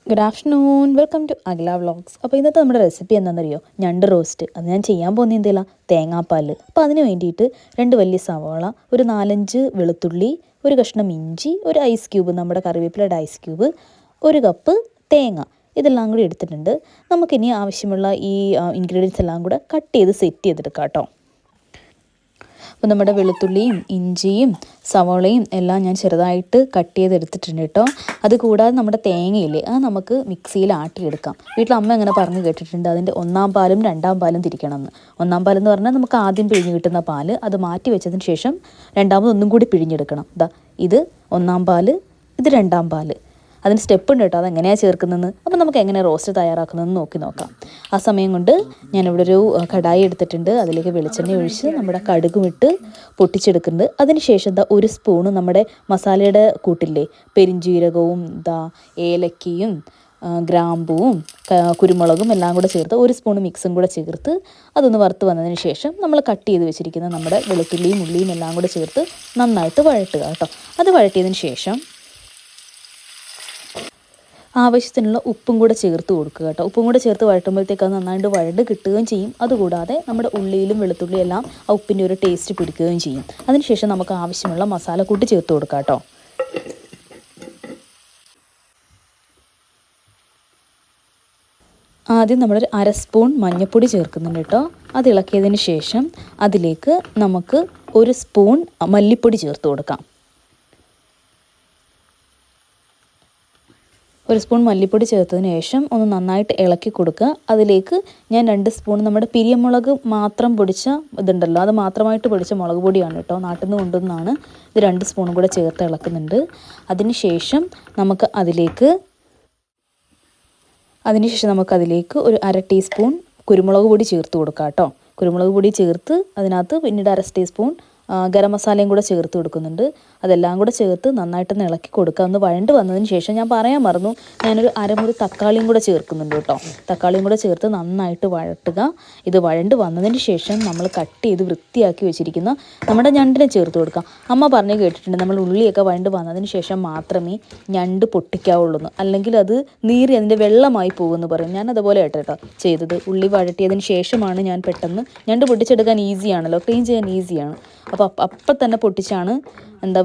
Good afternoon, welcome to Agla vlogs. അപ്പോൾ ഇന്നത്തെ നമ്മുടെ റെസിപ്പി എന്താണെന്നറിയോ? ഞണ്ട് റോസ്റ്റ്. അത് ഞാൻ ചെയ്യാൻ പോകുന്ന എന്തെല്ലാം തേങ്ങാപ്പാൽ. അപ്പോൾ അതിന് വേണ്ടിയിട്ട് 2 വലിയ സവാള, ഒരു 4-5 വെളുത്തുള്ളി, ഒരു കഷ്ണം ഇഞ്ചി, ഒരു ഐസ് ക്യൂബ്, നമ്മുടെ കറിവേപ്പിലയുടെ ഐസ് ക്യൂബ്, 1 കപ്പ് തേങ്ങ, ഇതെല്ലാം കൂടി എടുത്തിട്ടുണ്ട്. നമുക്കിനി ആവശ്യമുള്ള ഈ ഇൻഗ്രീഡിയൻസ് എല്ലാം കൂടെ കട്ട് ചെയ്ത് സെറ്റ് ചെയ്തെടുക്കാം കേട്ടോ. അപ്പോൾ നമ്മുടെ വെളുത്തുള്ളിയും ഇഞ്ചിയും സവോളയും എല്ലാം ഞാൻ ചെറുതായിട്ട് കട്ട് ചെയ്തെടുത്തിട്ടുണ്ട് കേട്ടോ. അതുകൂടാതെ നമ്മുടെ തേങ്ങയില്ലേ, അത് നമുക്ക് മിക്സിയിൽ ആട്ടിയെടുക്കാം. വീട്ടിൽ അമ്മ അങ്ങനെ പറഞ്ഞു കേട്ടിട്ടുണ്ട്, അതിൻ്റെ 1-ാം പാലും 2-ാം പാലും തിരിക്കണമെന്ന്. 1-ാം പാലെന്ന് പറഞ്ഞാൽ നമുക്ക് ആദ്യം പിഴിഞ്ഞ് കിട്ടുന്ന പാല്, അത് മാറ്റി വെച്ചതിന് ശേഷം രണ്ടാമത് ഒന്നും കൂടി പിഴിഞ്ഞെടുക്കണം. ഇത് 1-ാം പാല്, ഇത് 2-ാം പാല്. അതിന് സ്റ്റെപ്പ് ഉണ്ട് കേട്ടോ, അതെങ്ങനെയാണ് ചേർക്കുന്നതെന്ന്. അപ്പോൾ നമുക്ക് എങ്ങനെ റോസ്റ്റ് തയ്യാറാക്കുന്നതെന്ന് നോക്കാം. ആ സമയം കൊണ്ട് ഞാനിവിടെ ഒരു കടായി എടുത്തിട്ടുണ്ട്. അതിലേക്ക് വെളിച്ചെണ്ണ ഒഴിച്ച് നമ്മുടെ കടുകും ഇട്ട് പൊട്ടിച്ചെടുക്കുന്നുണ്ട്. അതിന് ശേഷം 1 സ്പൂണ് നമ്മുടെ മസാലയുടെ കൂട്ടില്ലേ, പെരിഞ്ജീരകവും ഏലക്കയും ഗ്രാമ്പൂവും കുരുമുളകും എല്ലാം കൂടെ ചേർത്ത് 1 സ്പൂൺ മിക്സും കൂടെ ചേർത്ത് അതൊന്ന് വറുത്ത് വന്നതിന് ശേഷം നമ്മൾ കട്ട് ചെയ്ത് വെച്ചിരിക്കുന്ന നമ്മുടെ വെളുത്തുള്ളിയും ഉള്ളിയും എല്ലാം കൂടെ ചേർത്ത് നന്നായിട്ട് വഴട്ടുക കേട്ടോ. അത് വഴട്ടിയതിന് ശേഷം ആവശ്യത്തിനുള്ള ഉപ്പും കൂടെ ചേർത്ത് കൊടുക്കുക കേട്ടോ. ഉപ്പും കൂടെ ചേർത്ത് വഴട്ടുമ്പോഴത്തേക്ക് അത് നന്നായിട്ട് വഴണ്ട് കിട്ടുകയും ചെയ്യും. അതുകൂടാതെ നമ്മുടെ ഉള്ളിയിലും വെളുത്തുള്ളിയും എല്ലാം ആ ഉപ്പിൻ്റെ ഒരു ടേസ്റ്റ് പിടിക്കുകയും ചെയ്യും. അതിനുശേഷം നമുക്ക് ആവശ്യമുള്ള മസാലക്കൂട്ട് ചേർത്ത് കൊടുക്കാം കേട്ടോ. ആദ്യം നമ്മളൊരു 1/2 സ്പൂൺ മഞ്ഞൾപ്പൊടി ചേർക്കുന്നുണ്ട് കേട്ടോ. അത് ഇളക്കിയതിന് ശേഷം അതിലേക്ക് നമുക്ക് 1 സ്പൂൺ മല്ലിപ്പൊടി ചേർത്ത് കൊടുക്കാം. 1 സ്പൂൺ മല്ലിപ്പൊടി ചേർത്തതിന് ശേഷം ഒന്ന് നന്നായിട്ട് ഇളക്കി കൊടുക്കുക. അതിലേക്ക് ഞാൻ 2 സ്പൂൺ നമ്മുടെ പിരിയമുളക് മാത്രം പൊടിച്ച ഇതുണ്ടല്ലോ, അത് മാത്രമായിട്ട് പൊടിച്ച മുളക് പൊടിയാണ് കേട്ടോ, നാട്ടിൽ നിന്ന് കൊണ്ടുവന്നാണ്. ഇത് 2 സ്പൂണും കൂടെ ചേർത്ത് ഇളക്കുന്നുണ്ട്. അതിന് ശേഷം നമുക്ക് അതിലേക്ക് ഒരു 1/2 ടീസ്പൂൺ കുരുമുളക് പൊടി ചേർത്ത് കൊടുക്കാം കേട്ടോ. കുരുമുളക് പൊടി ചേർത്ത് അതിനകത്ത് പിന്നീട് 1/2 ടീസ്പൂൺ ഗരം മസാലയും കൂടെ ചേർത്ത് കൊടുക്കുന്നുണ്ട്. അതെല്ലാം കൂടെ ചേർത്ത് നന്നായിട്ടൊന്ന് ഇളക്കി കൊടുക്കുക. ഒന്ന് വഴണ്ട് വന്നതിന് ശേഷം ഞാൻ പറയാൻ മറന്നു, ഞാനൊരു അരമുറി തക്കാളിയും കൂടെ ചേർക്കുന്നുണ്ട് കേട്ടോ. തക്കാളിയും കൂടെ ചേർത്ത് നന്നായിട്ട് വഴട്ടുക. ഇത് വഴണ്ട് വന്നതിന് ശേഷം നമ്മൾ കട്ട് ചെയ്ത് വൃത്തിയാക്കി വെച്ചിരിക്കുന്ന നമ്മുടെ ഞണ്ടിനെ ചേർത്ത് കൊടുക്കാം. അമ്മ പറഞ്ഞ് കേട്ടിട്ടുണ്ട്, നമ്മൾ ഉള്ളിയൊക്കെ വഴണ്ട് വന്നതിന് ശേഷം മാത്രമേ ഞണ്ട് പൊട്ടിക്കാവുള്ളൂ, അല്ലെങ്കിൽ അത് നീറി അതിൻ്റെ വെള്ളമായി പോകുമെന്ന് പറയും. ഞാൻ അതുപോലെ കേട്ടോ ചെയ്തത്. ഉള്ളി വഴട്ടിയതിന് ശേഷമാണ് ഞാൻ പെട്ടെന്ന്, ഞണ്ട് പൊട്ടിച്ചെടുക്കാൻ ഈസിയാണല്ലോ, ക്ലീൻ ചെയ്യാൻ ഈസിയാണ്. അപ്പോൾ അപ്പം തന്നെ പൊട്ടിച്ചാണ്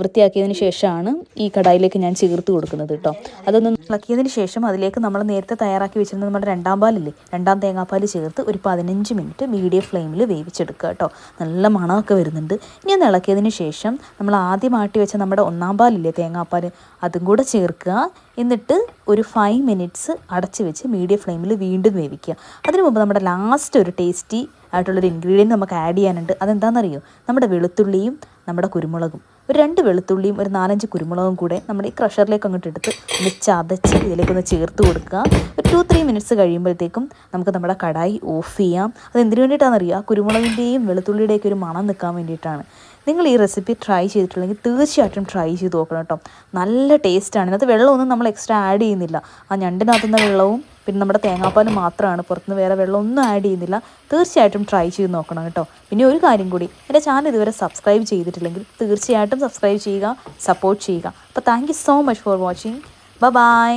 വൃത്തിയാക്കിയതിന് ശേഷമാണ് ഈ കടായിലേക്ക് ഞാൻ ചേർത്ത് കൊടുക്കുന്നത് കേട്ടോ. അതൊന്ന് ഇളക്കിയതിന് ശേഷം അതിലേക്ക് നമ്മൾ നേരത്തെ തയ്യാറാക്കി വെച്ചിരുന്ന നമ്മുടെ 2-ാം പാലില്ലേ, 2-ാം തേങ്ങാപ്പാൽ ചേർത്ത് ഒരു 15 മിനിറ്റ് മീഡിയം ഫ്ലെയിമിൽ വേവിച്ചെടുക്കുക കേട്ടോ. നല്ല മണമൊക്കെ വരുന്നുണ്ട്. ഇനി ഒന്ന് ഇളക്കിയതിന് ശേഷം നമ്മൾ ആദ്യം ആട്ടി വെച്ച നമ്മുടെ 1-ാം പാലില്ലേ, തേങ്ങാപ്പാൽ, അതും കൂടെ ചേർക്കുക. എന്നിട്ട് ഒരു 5 മിനിറ്റ്സ് അടച്ച് വെച്ച് മീഡിയം ഫ്ലെയിമിൽ വീണ്ടും വേവിക്കുക. അതിനു മുമ്പ് നമ്മുടെ ലാസ്റ്റ് ഒരു ടേസ്റ്റി ആയിട്ടുള്ളൊരു ഇൻഗ്രീഡിയൻറ്റ് നമുക്ക് ആഡ് ചെയ്യാനുണ്ട്. അതെന്താണെന്നറിയോ? നമ്മുടെ വെളുത്തുള്ളിയും നമ്മുടെ കുരുമുളകും. ഒരു 2 വെളുത്തുള്ളിയും ഒരു 4-5 കുരുമുളകും കൂടെ നമ്മുടെ ഈ ക്രഷറിലേക്ക് അങ്ങോട്ട് എടുത്ത് ഒന്ന് ചതച്ച് ഇതിലേക്കൊന്ന് ചേർത്ത് കൊടുക്കുക. ഒരു 2-3 മിനിറ്റ്സ് കഴിയുമ്പോഴത്തേക്കും നമുക്ക് നമ്മുടെ കടായി ഓഫ് ചെയ്യാം. അത് എന്തിനു വേണ്ടിയിട്ടാണെന്നറിയോ? ആ കുരുമുളകിൻ്റെയും വെളുത്തുള്ളിയുടെയൊക്കെ ഒരു മണം നിൽക്കാൻ വേണ്ടിയിട്ടാണ്. നിങ്ങൾ ഈ റെസിപ്പി ട്രൈ ചെയ്തിട്ടുണ്ടെങ്കിൽ തീർച്ചയായിട്ടും ട്രൈ ചെയ്ത് നോക്കണം കേട്ടോ. നല്ല ടേസ്റ്റാണ്. ഇതിനകത്ത് വെള്ളമൊന്നും നമ്മൾ എക്സ്ട്രാ ആഡ് ചെയ്യുന്നില്ല. ആ ഞണ്ടിനകത്തുനിന്ന് വെള്ളവും പിന്നെ നമ്മുടെ തേങ്ങാപ്പാലും മാത്രമാണ്, പുറത്തുനിന്ന് വേറെ വെള്ളമൊന്നും ആഡ് ചെയ്യുന്നില്ല. തീർച്ചയായിട്ടും ട്രൈ ചെയ്ത് നോക്കണം കേട്ടോ. പിന്നെ ഒരു കാര്യം കൂടി, എൻ്റെ ചാനൽ ഇതുവരെ സബ്സ്ക്രൈബ് ചെയ്തിട്ടില്ലെങ്കിൽ തീർച്ചയായിട്ടും സബ്സ്ക്രൈബ് ചെയ്യുക, സപ്പോർട്ട് ചെയ്യുക. അപ്പോൾ thank you so much for watching. By.